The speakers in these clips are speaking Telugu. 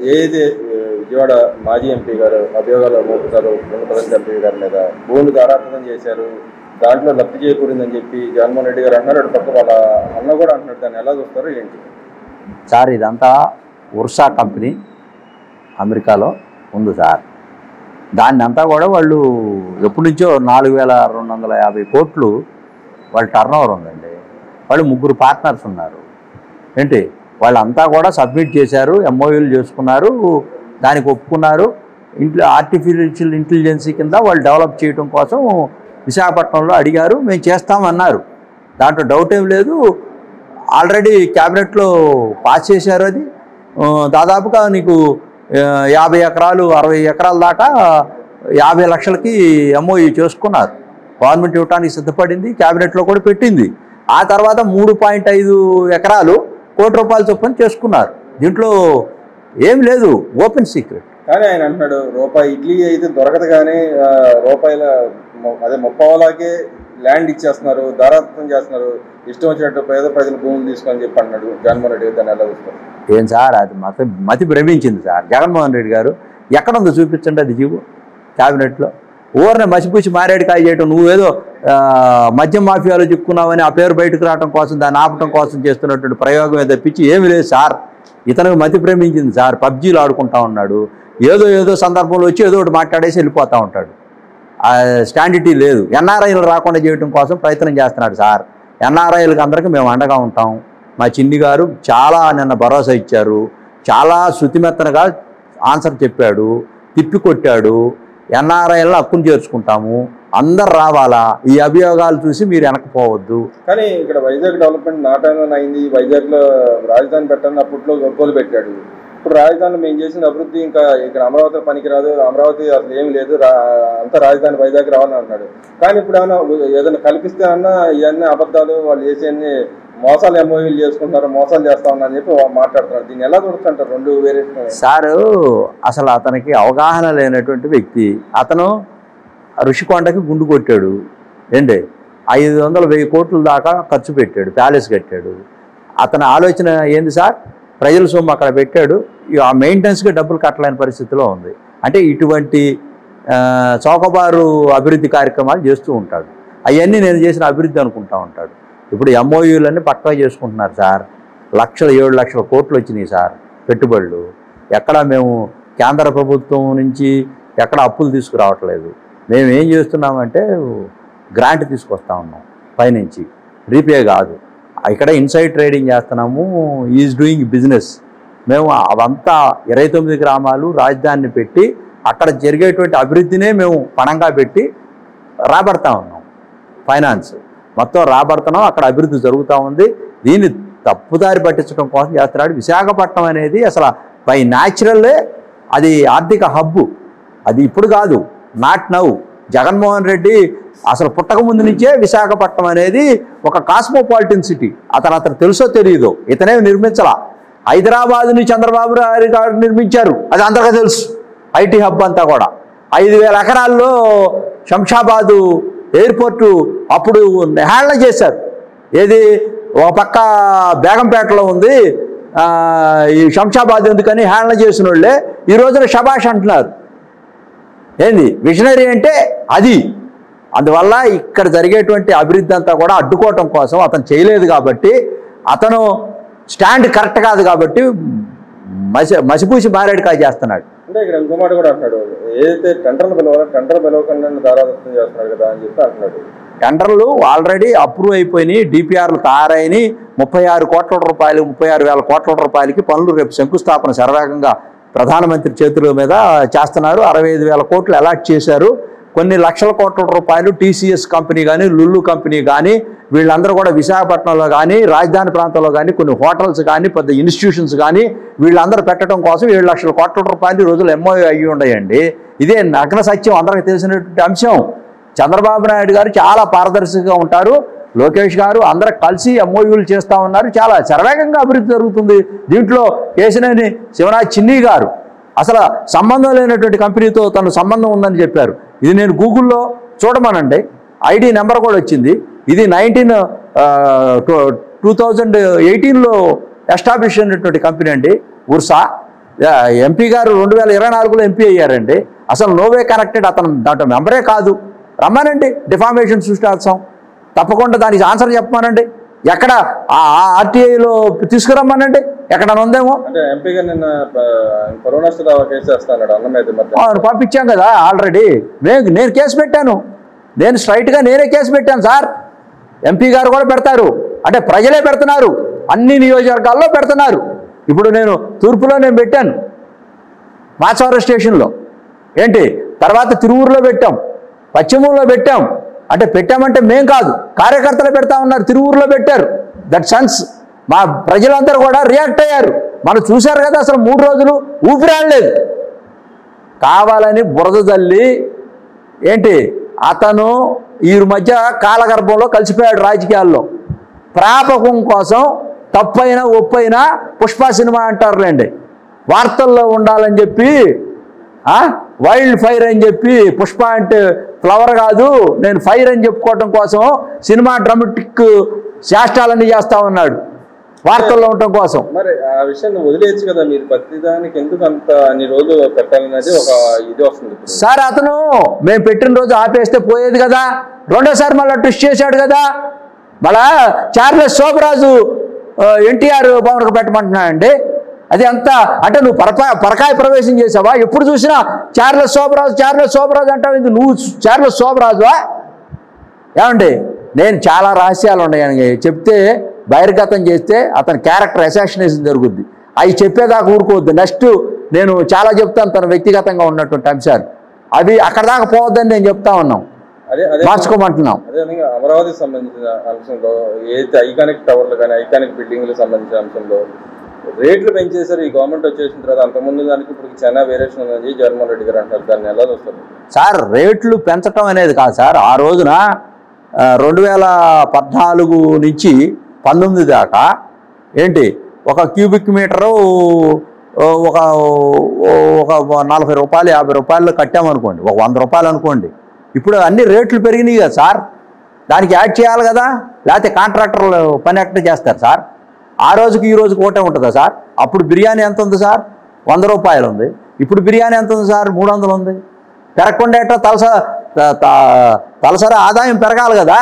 ఏదైతే విజయవాడ మాజీ ఎంపీ గారు అభియోగాలు మోపుతారు ప్రజెంట్ ఎంపీ గారి మీద భూములు ధారాత్మకం చేశారు, దాంట్లో లబ్ధి చేకూరిందని చెప్పి జగన్మోహన్ రెడ్డి గారు అంటున్నారు. అటు పక్క వాళ్ళ అన్న కూడా అంటున్నాడు. దాన్ని ఎలా చూస్తారు ఏంటి సార్? ఇదంతా ఉర్సా కంపెనీ అమెరికాలో ఉంది సార్. దాన్ని అంతా కూడా వాళ్ళు ఎప్పటి నుంచో 4,250 కోట్లు వాళ్ళ టర్న్ ఓవర్ ఉందండి. వాళ్ళు 3 పార్ట్నర్స్ ఉన్నారు ఏంటి, వాళ్ళంతా కూడా సబ్మిట్ చేశారు, ఎంఓయూలు చేసుకున్నారు, దానికి ఒప్పుకున్నారు. ఆర్టిఫిషియల్ ఇంటెలిజెన్సీ కింద వాళ్ళు డెవలప్ చేయడం కోసం విశాఖపట్నంలో అడిగారు, మేము చేస్తామన్నారు. దాంట్లో డౌట్ ఏం లేదు. ఆల్రెడీ క్యాబినెట్లో పాస్ చేశారు. అది దాదాపుగా నీకు 50 ఎకరాలు 60 ఎకరాల దాకా 50 లక్షలకి ఎంఓయూ చేసుకున్నారు. గవర్నమెంట్ ఇవ్వడానికి సిద్ధపడింది, క్యాబినెట్లో కూడా పెట్టింది. ఆ తర్వాత 3.5 ఎకరాలు ₹1,00,00,000 చొప్పున చేసుకున్నారు. దీంట్లో ఏం లేదు, ఓపెన్ సీక్రెట్. కానీ ఆయన అంటున్నాడు రూపాయి ఇడ్లీ అయితే దొరకదు, కానీ రూపాయల అదే 30,000కే ల్యాండ్ ఇచ్చేస్తున్నారు, ధారాత్మకం చేస్తున్నారు, ఇష్టం వచ్చినట్టు పేద ప్రజల భూములు తీసుకొని చెప్పి అన్నాడు జగన్మోహన్ రెడ్డి. దాన్ని ఎలా చూస్తారు? ఏం సార్, అది మతి భ్రమించింది సార్. జగన్మోహన్ రెడ్డి గారు ఎక్కడుందో చూపించండి అది జీవో క్యాబినెట్లో. ఊరిని మసిపూసి మారేడుకాయ చేయటం, నువ్వేదో మద్యం మాఫియాలో చిక్కున్నావని ఆ పేరు బయటకు రావడం కోసం, దాన్ని ఆపటం కోసం చేస్తున్నటువంటి ప్రయోగం తప్పించి ఏమి లేదు సార్. ఇతనికి మతి ప్రేమించింది సార్. పబ్జీలు ఆడుకుంటా ఉన్నాడు, ఏదో సందర్భంలో వచ్చి ఏదో ఒకటి మాట్లాడేసి వెళ్ళిపోతూ ఉంటాడు. స్టాండిటీ లేదు. ఎన్ఆర్ఐలు రాకుండా చేయడం కోసం ప్రయత్నం చేస్తున్నాడు సార్. ఎన్ఆర్ఐలకు అందరికీ మేము అండగా ఉంటాం. మా చిన్ని గారు చాలా నిన్న భరోసా ఇచ్చారు, చాలా శృతిమెత్తనగా ఆన్సర్ చెప్పాడు, తిప్పికొట్టాడు. ఎన్ఆర్ఐలను హక్కును చేర్చుకుంటాము, అందరు రావాలా, ఈ అభియోగాలు చూసి మీరు వెనకపోవద్దు. కానీ ఇక్కడ వైజాగ్ డెవలప్మెంట్ నా టైంలో అయింది. వైజాగ్లో రాజధాని పెట్టాలని అప్పట్లో గొప్పలు పెట్టాడు. ఇప్పుడు రాజధానిలో మేము చేసిన అభివృద్ధి ఇంకా ఇక్కడ అమరావతి పనికిరాదు, అమరావతి అసలు ఏమి లేదు, అంతా రాజధాని వైజాగ్ రావాలని అన్నాడు. కానీ ఇప్పుడు ఏదైనా కల్పిస్తే అన్నా ఇవన్నీ అబద్ధాలు, వాళ్ళు చేసేవన్నీ మోసాలు, ఎంఓయూలు చేసుకుంటారు, మోసాలు చేస్తా ఉన్నా అని చెప్పి మాట్లాడుతున్నారు. దీన్ని ఎలా చూడుతుంటారు? రెండు వేరే సారు. అసలు అతనికి అవగాహన లేనటువంటి వ్యక్తి. అతను ఋషికొండకి గుండు కొట్టాడు ఏంటి, 500-1000 కోట్ల దాకా ఖర్చు పెట్టాడు, ప్యాలెస్ కట్టాడు. అతని ఆలోచన ఏంది సార్? ప్రజల సొమ్ము అక్కడ పెట్టాడు, ఆ మెయింటెనెన్స్కి డబ్బులు కట్టలేని పరిస్థితిలో ఉంది. అంటే ఇటువంటి చౌకబారు అభివృద్ధి కార్యక్రమాలు చేస్తూ ఉంటాడు. అవన్నీ నేను చేసిన అభివృద్ధి అనుకుంటా ఉంటాడు. ఇప్పుడు ఎంఓయూలన్నీ పక్కా చేసుకుంటున్నారు సార్. 7 లక్షల కోట్లు వచ్చినాయి సార్ పెట్టుబడులు. ఎక్కడ మేము కేంద్ర ప్రభుత్వం నుంచి ఎక్కడ అప్పులు తీసుకురావట్లేదు. మేము ఏం చేస్తున్నామంటే గ్రాంట్ తీసుకొస్తా ఉన్నాం పైనుంచి, రీపే కాదు. ఇక్కడ ఇన్సైడ్ ట్రేడింగ్ చేస్తున్నాము, ఈజ్ డూయింగ్ బిజినెస్. మేము అవంతా 29 గ్రామాలు రాజధానిని పెట్టి అక్కడ జరిగేటువంటి అభివృద్ధినే మేము పణంగా పెట్టి రాబడతా ఉన్నాం. ఫైనాన్స్ మొత్తం రాబడుతున్నాం, అక్కడ అభివృద్ధి జరుగుతూ ఉంది. దీన్ని తప్పుదారి పట్టించడం కోసం చేస్తున్నాడు. విశాఖపట్నం అనేది అసలు బై న్యాచురల్లే అది ఆర్థిక హబ్బు. అది ఇప్పుడు కాదు, నాట్ నౌ. జగన్మోహన్ రెడ్డి అసలు పుట్టక ముందు నుంచే విశాఖపట్నం అనేది ఒక కాస్మోపాలిటన్ సిటీ. అతను తెలుసో తెలియదో, ఇతనే నిర్మించాల. హైదరాబాద్ని చంద్రబాబు గారు నిర్మించారు, అది అందరికీ తెలుసు. ఐటీ హబ్ అంతా కూడా 5,000 ఎకరాల్లో శంషాబాదు ఎయిర్పోర్టు అప్పుడు హేళన చేశారు. ఏది ఒక పక్క బేగంపేటలో ఉంది, ఈ శంషాబాద్ ఎందుకని హేళన చేసిన వాళ్ళే ఈ రోజున షబాష్ అంటున్నారు. ఏంది విజనరీ అంటే అది. అందువల్ల ఇక్కడ జరిగేటువంటి అభివృద్ధి అంతా కూడా అడ్డుకోవటం కోసం అతను చేయలేదు కాబట్టి, అతను స్టాండ్ కరెక్ట్ కాదు కాబట్టి మసిపూసి మారేడుకాయ చేస్తున్నాడు. అంటే ఇక్కడ ఇంకో మాట కూడా అంటున్నాడు, ఏదైతే టెండర్లు పిలవకుండా దారాదత్తం చేస్తున్నాడు కదా అని చెప్పి అంటున్నాడు. టెండర్లు ఆల్రెడీ అప్రూవ్ అయిపోయినాయి, డిపిఆర్లు తయారైనాయి. 36 కోట్ల రూపాయలు, 36,000 కోట్ల రూపాయలకి పనులు రేపు శంకుస్థాపన శరవేగంగా ప్రధానమంత్రి చేతుల మీద చేస్తున్నారు. 65,000 కోట్లు అలాట్ చేశారు. కొన్ని లక్షల కోట్ల రూపాయలు టీసీఎస్ కంపెనీ కానీ, లుల్లు కంపెనీ కానీ, వీళ్ళందరూ కూడా విశాఖపట్నంలో కానీ, రాజధాని ప్రాంతంలో కానీ, కొన్ని హోటల్స్ కానీ, పెద్ద ఇన్స్టిట్యూషన్స్ కానీ వీళ్ళందరూ పెట్టడం కోసం 7 లక్షల కోట్ల రూపాయలు ఈ రోజులు ఎంఓయూ అయ్యి ఉన్నాయండి. ఇదే నగ్న సత్యం, అందరికీ తెలిసినటువంటి అంశం. చంద్రబాబు నాయుడు గారు చాలా పారదర్శకంగా ఉంటారు, లోకేష్ గారు అందరూ కలిసి ఎంఓయూలు చేస్తూ ఉన్నారు. చాలా శరవేగంగా అభివృద్ధి జరుగుతుంది. దీంట్లో కేశినేని శివరాజ్ చిన్ని గారు అసలు సంబంధం లేనటువంటి కంపెనీతో తను సంబంధం ఉందని చెప్పారు. ఇది నేను గూగుల్లో చూడమనండి, ఐడి నెంబర్ కూడా వచ్చింది. ఇది 2018లో ఎస్టాబ్లిష్ అయినటువంటి కంపెనీ అండి, ఉర్సా. ఎంపీ గారు 2024లో ఎంపీ అయ్యారండి. అసలు నోవే కనెక్టెడ్, అతను దాంట్లో మెంబరే కాదు. రమ్మానండి, డిఫామేషన్ సృష్టిస్తాం, తప్పకుండా దానికి ఆన్సర్ చెప్పమానండి. ఎక్కడ ఆర్టీఐలో తీసుకురమ్మానండి, ఎక్కడ ఉందేమో. అంటే ఎంపీ గారు నిన్న కరోనా కేసు వేస్తాడు అన్న మీద పంపించాం కదా ఆల్రెడీ. నేను కేసు పెట్టాను, నేను స్ట్రైట్గా నేనే కేసు పెట్టాను సార్. ఎంపీ గారు కూడా పెడతారు, అంటే ప్రజలే పెడుతున్నారు, అన్ని నియోజకవర్గాల్లో పెడుతున్నారు. ఇప్పుడు నేను తూర్పులో నేను పెట్టాను, మాచవరం స్టేషన్లో ఏంటి, తర్వాత తిరువూరులో పెట్టాం, పశ్చిమంలో పెట్టాం. అంటే పెట్టామంటే మేం కాదు, కార్యకర్తలు పెడతా ఉన్నారు, తిరువూరులో పెట్టారు. దట్ సెన్స్ మా ప్రజలందరూ కూడా రియాక్ట్ అయ్యారు. మనం చూశారు కదా, అసలు 3 రోజులు ఊపిరాడలేదు. కావాలని బురద తల్లి ఏంటి, అతను ఈ మధ్య కాలగర్భంలో కలిసిపోయాడు రాజకీయాల్లో. ప్రాపకం కోసం తప్పైనా ఒప్పైనా పుష్ప సినిమా అంటారులేండి, వార్తల్లో ఉండాలని చెప్పి వైల్డ్ ఫైర్ అని చెప్పి, పుష్ప అంటే ఫ్లవర్ కాదు నేను ఫైర్ అని చెప్పుకోవటం కోసం సినిమా డ్రామాటిక్ శాస్త్రాలన్నీ చేస్తా ఉన్నాడు వార్తల్లో ఉండటం కోసం. మరి ఆ విషయాన్ని వదిలేయచ్చు కదా మీరు, ప్రతిదానికి ఎందుకు అంత అన్ని రోజులు పెట్టాలనేది ఒక ఇది వస్తుంది సార్. అతను మేము పెట్టిన రోజు ఆపేస్తే పోయేది కదా, రెండోసారి మళ్ళీ ట్విస్ట్ చేశాడు కదా. మళ్ళా చార్లెస్ శోభరాజు ఎన్టీఆర్ భవన్కు పెట్టమంటున్నాడండి. అది అంతా అంటే నువ్వు పరకాయ ప్రవేశం చేసావా? ఎప్పుడు చూసినా చార్లెస్ శోభరాజు అంటావు, ఇది నువ్వు చార్లెస్ శోభరాజువా? ఏమండి, నేను చాలా రహస్యాలు ఉన్నాయని చెప్తే బహిర్గతం చేస్తే అతని క్యారెక్టర్ అసాసినేషన్ జరుగుద్ది. అవి చెప్పేదాకా ఊరుకోవద్దు. నెక్స్ట్ నేను చాలా చెప్తాను తన వ్యక్తిగతంగా ఉన్నటువంటి అంశాలు, అవి అక్కడ దాకా పోవద్దని నేను చెప్తా ఉన్నాం, మార్చుకోమంటున్నాం. అదే అమరావతికి సంబంధించిన అంశంలో ఏదైతే ఐకానిక్ టవర్లు కానీ ఐకానిక్ బిల్డింగ్లకు సంబంధించిన అంశంలో రేట్లు పెంచేశారు ఈ గవర్నమెంట్ వచ్చేసిన తర్వాత. అంతకుముందు దానికి ఇప్పుడు చాలా వేరియేషన్ ఉందని జగన్మోహన్ రెడ్డి గారు అంటారు, దాన్ని ఎలా చూస్తారు సార్? రేట్లు పెంచడం అనేది కాదు సార్. ఆ రోజున 2014 నుంచి 19 దాకా ఏంటి, ఒక క్యూబిక్ మీటరు ఒక 40 రూపాయలు 50 రూపాయలు కట్టామనుకోండి, ఒక 100 రూపాయలు అనుకోండి. ఇప్పుడు అన్ని రేట్లు పెరిగినాయి కదా సార్, దానికి యాడ్ చేయాలి కదా, లేకపోతే కాంట్రాక్టర్లు పని ఎక్కడ చేస్తారు సార్? ఆ రోజుకి ఈ రోజుకి ఒకటే ఉంటుందా సార్? అప్పుడు బిర్యానీ ఎంత ఉంది సార్? 100 రూపాయలు ఉంది. ఇప్పుడు బిర్యానీ ఎంత ఉంది సార్? 300 ఉంది. పెరగకుండా ఎట్లా తలసరి ఆదాయం పెరగాలి కదా,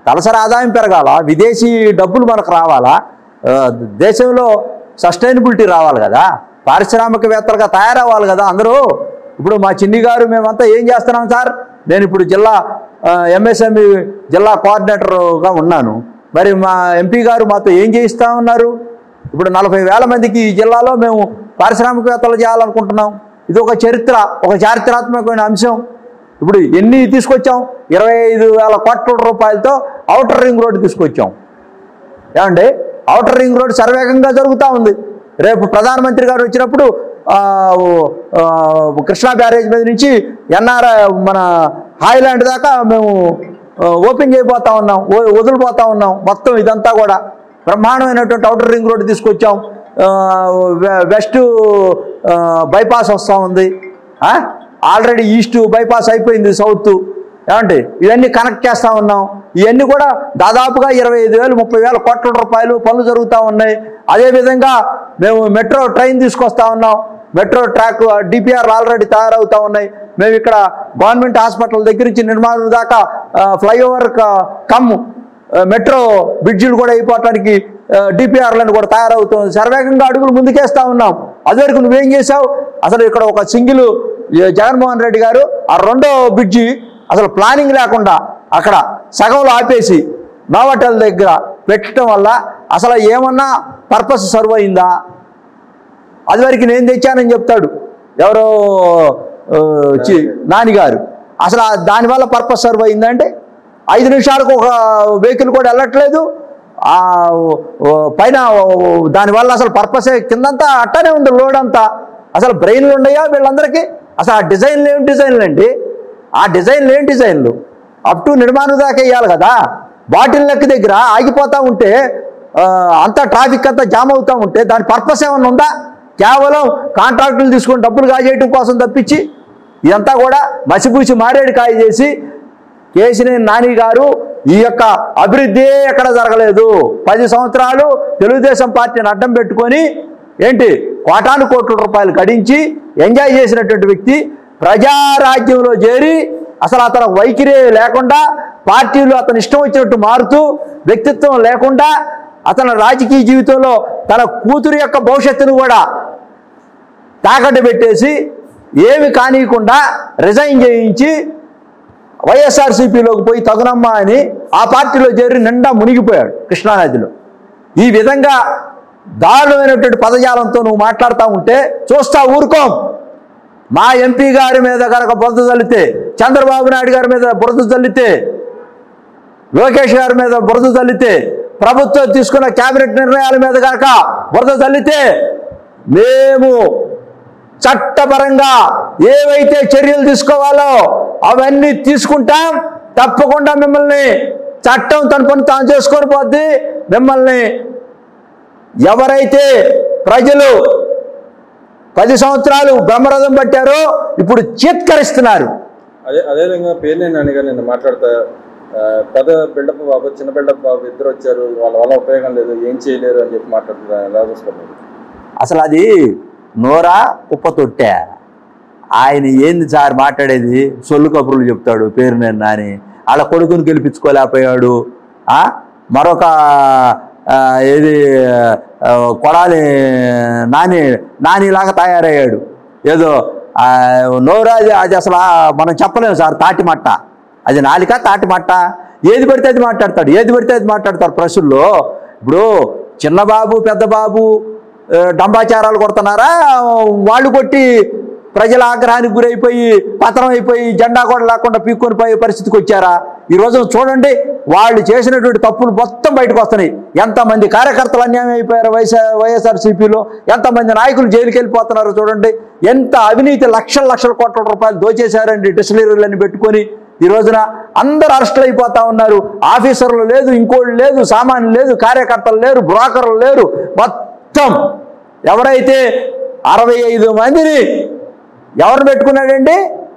తలసరి ఆదాయం పెరగాల, విదేశీ డబ్బులు మనకు రావాలా, దేశంలో సస్టైనబిలిటీ రావాలి కదా, పారిశ్రామికవేత్తలుగా తయారవ్వాలి కదా అందరూ. ఇప్పుడు మా చిన్ని గారు మేమంతా ఏం చేస్తున్నాం సార్? నేను ఇప్పుడు జిల్లా ఎంఎస్ఎంఈ జిల్లా కోఆర్డినేటర్గా ఉన్నాను. మరి మా ఎంపీ గారు మాతో ఏం చేయిస్తూ ఉన్నారు? ఇప్పుడు 40,000 మందికి ఈ జిల్లాలో మేము పారిశ్రామికవేత్తలు చేయాలనుకుంటున్నాం. ఇది ఒక చరిత్ర, ఒక చారిత్రాత్మకమైన అంశం. ఇప్పుడు ఎన్ని తీసుకొచ్చాం? 25,000 కోట్ల రూపాయలతో ఔటర్ రింగ్ రోడ్డు తీసుకొచ్చాం. ఏమండి, ఔటర్ రింగ్ రోడ్డు శరవేగంగా జరుగుతూ ఉంది. రేపు ప్రధానమంత్రి గారు వచ్చినప్పుడు కృష్ణా బ్యారేజ్ మీద నుంచి మన హాయిలాండ్ దాకా మేము ఓపెన్ చేయబోతా ఉన్నాం, వదిలిపోతా ఉన్నాం. మొత్తం ఇదంతా కూడా బ్రహ్మాండమైనటువంటి ఔటర్ రింగ్ రోడ్డు తీసుకొచ్చాం. వెస్ట్ బైపాస్ వస్తూ ఉంది, ఆల్రెడీ ఈస్ట్ బైపాస్ అయిపోయింది, సౌత్. ఏమంటే ఇవన్నీ కనెక్ట్ చేస్తూ ఉన్నాం. ఇవన్నీ కూడా దాదాపుగా 25,000 30,000 కోట్ల రూపాయలు పనులు జరుగుతూ ఉన్నాయి. అదేవిధంగా మేము మెట్రో ట్రైన్ తీసుకొస్తా ఉన్నాం, మెట్రో ట్రాక్ డిపిఆర్ ఆల్రెడీ తయారవుతూ ఉన్నాయి. మేము ఇక్కడ గవర్నమెంట్ హాస్పిటల్ దగ్గర నుంచి నిర్మాణం దాకా ఫ్లైఓవర్ కమ్ మెట్రో బ్రిడ్జిలు కూడా అయిపోవటానికి డిపిఆర్లను కూడా తయారవుతుంది. శరవేగంగా అడుగులు ముందుకేస్తూ ఉన్నాం. అదివరకు నువ్వేం చేసావు? అసలు ఇక్కడ ఒక సింగిల్ జగన్మోహన్ రెడ్డి గారు ఆ 2వ బ్రిడ్జి అసలు ప్లానింగ్ లేకుండా అక్కడ సగంలో ఆపేసి నోవాటెల్ దగ్గర పెట్టడం వల్ల అసలు ఏమన్నా పర్పస్ సర్వ్ అయిందా? అదివరకు నేను తెచ్చానని చెప్తాడు ఎవరో నానిగారు. అసలు దానివల్ల పర్పస్ సర్వ్ అయిందంటే 5 నిమిషాలకు ఒక వెహికల్ కూడా వెళ్ళట్లేదు. పైన దానివల్ల అసలు పర్పసే కిందంతా అట్టనే ఉంది, లోడ్ అంతా. అసలు బ్రెయిన్లు ఉన్నాయా వీళ్ళందరికీ? అసలు ఆ డిజైన్లు ఏం డిజైన్లు అండి? ఆ డిజైన్లు ఏం డిజైన్లు? అప్ టు నిర్మాణం దాకా వేయాలి కదా. బాటిల్ నెక్ దగ్గర ఆగిపోతూ ఉంటే అంతా ట్రాఫిక్ అంతా జామ్ అవుతూ ఉంటే దాని పర్పస్ ఏమన్నా ఉందా? కేవలం కాంట్రాక్టులు తీసుకొని డబ్బులు కాజేయడం కోసం తప్పించి ఇదంతా కూడా మసిపూసి మారేడు కాయ చేసి కేసినేని నాని గారు ఈ యొక్క అభివృద్ధి ఎక్కడ జరగలేదు. 10 సంవత్సరాలు తెలుగుదేశం పార్టీని అడ్డం పెట్టుకొని ఏంటి కోటాను కోట్ల రూపాయలు గడించి ఎంజాయ్ చేసినటువంటి వ్యక్తి ప్రజారాజ్యంలో చేరి అసలు అతను వైఖరి లేకుండా పార్టీలు అతను ఇష్టం వచ్చినట్టు మారుతూ వ్యక్తిత్వం లేకుండా అతని రాజకీయ జీవితంలో తన కూతురు యొక్క భవిష్యత్తును కూడా తాకట్టు పెట్టేసి ఏమి కానియకుండా రిజైన్ చేయించి వైఎస్ఆర్సీపీలోకి పోయి తగునమ్మా అని ఆ పార్టీలో చేరి నిండా మునిగిపోయాడు కృష్ణానదిలో. ఈ విధంగా దారుణమైనటువంటి పదజాలంతో నువ్వు మాట్లాడుతూ ఉంటే చూస్తా ఊరుకోం. మా ఎంపీ గారి మీద కనుక బురద చల్లితే, చంద్రబాబు నాయుడు గారి మీద బురద చల్లితే, లోకేష్ గారి మీద బురద చల్లితే, ప్రభుత్వం తీసుకున్న కేబినెట్ నిర్ణయాల మీద కనుక బురద చల్లితే మేము చట్టపరంగా ఏవైతే చర్యలు తీసుకోవాలో అవన్నీ తీసుకుంటాం. తప్పకుండా మిమ్మల్ని చట్టం తన పని తాను చేసుకొని పోద్ది. మిమ్మల్ని ఎవరైతే ప్రజలు 10 సంవత్సరాలు బ్రహ్మరథం పట్టారో ఇప్పుడు చీత్కరిస్తున్నారు. అదేవిధంగా పేర్లేని నాన్నగారు నిన్న మాట్లాడతా పెద్ద బిల్డప్ బాబు చిన్న బిల్డప్ బాబు ఇద్దరు వచ్చారు, వాళ్ళ వల్ల ఉపయోగం లేదు, ఏం చేయలేరు అని చెప్పి మాట్లాడుతున్నారు. ఎలా చూసుకున్నారు? అసలు అది నోరా కుప్ప తొట్టా? ఆయన ఏంది సార్ మాట్లాడేది? సొల్లు కబుర్లు చెప్తాడు పేరునేని నాని. వాళ్ళ కొడుకుని గెలిపించుకోలేకపోయాడు. మరొక ఏది కొడాలి నానిలాగా తయారయ్యాడు. ఏదో నోరాది అది అసలు మనం చెప్పలేము సార్. తాటిమట్ట అది, నాలిక తాటిమట్ట. ఏది పడితే అది మాట్లాడతాడు, ఏది పడితే అది మాట్లాడతాడు ప్రశ్నల్లో. ఇప్పుడు చిన్నబాబు పెద్దబాబు డంబాచారాలు కొడుతున్నారా? వాళ్ళు కొట్టి ప్రజల ఆగ్రహానికి గురైపోయి పతనం అయిపోయి జెండా కూడా లేకుండా పీక్కొని పోయే పరిస్థితికి వచ్చారా? ఈరోజు చూడండి, వాళ్ళు చేసినటువంటి తప్పులు మొత్తం బయటకు వస్తున్నాయి. ఎంతమంది కార్యకర్తలు అన్యాయం అయిపోయారు వైఎస్ఆర్సీపీలో, ఎంతమంది నాయకులు జైలుకి వెళ్ళిపోతున్నారు చూడండి. ఎంత అవినీతి లక్షల కోట్ల రూపాయలు దోచేశారండి డిస్టిలరీలను పెట్టుకొని. ఈ రోజున అందరూ అరెస్టులు అయిపోతా ఉన్నారు. ఆఫీసర్లు లేదు, ఇంకోళ్ళు లేదు, సామాన్యులు లేదు, కార్యకర్తలు లేరు, బ్రోకర్లు లేరు. మొత్తం ఎవరైతే 65 మందిని ఎవరు పెట్టుకున్నాడండి?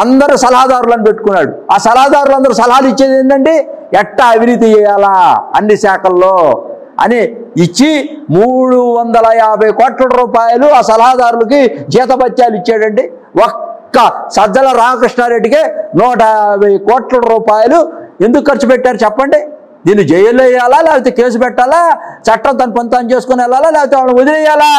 అందరూ సలహాదారులను పెట్టుకున్నాడు. ఆ సలహాదారులు అందరూ సలహాలు ఇచ్చేది ఏంటండి? ఎట్టా అవినీతి చేయాలా అన్ని శాఖల్లో అని ఇచ్చి 350 కోట్ల రూపాయలు ఆ సలహాదారులకి జీతభత్యాలు ఇచ్చాడండి. ఒక్క సజ్జల రామకృష్ణారెడ్డికే 150 కోట్ల రూపాయలు ఎందుకు ఖర్చు పెట్టారు చెప్పండి? దీన్ని జైల్లో వేయాలా, లేకపోతే కేసు పెట్టాలా, చట్టం తన పని తాను చేసుకుని వెళ్ళాలా, లేకపోతే వాళ్ళని వదిలేయాలా?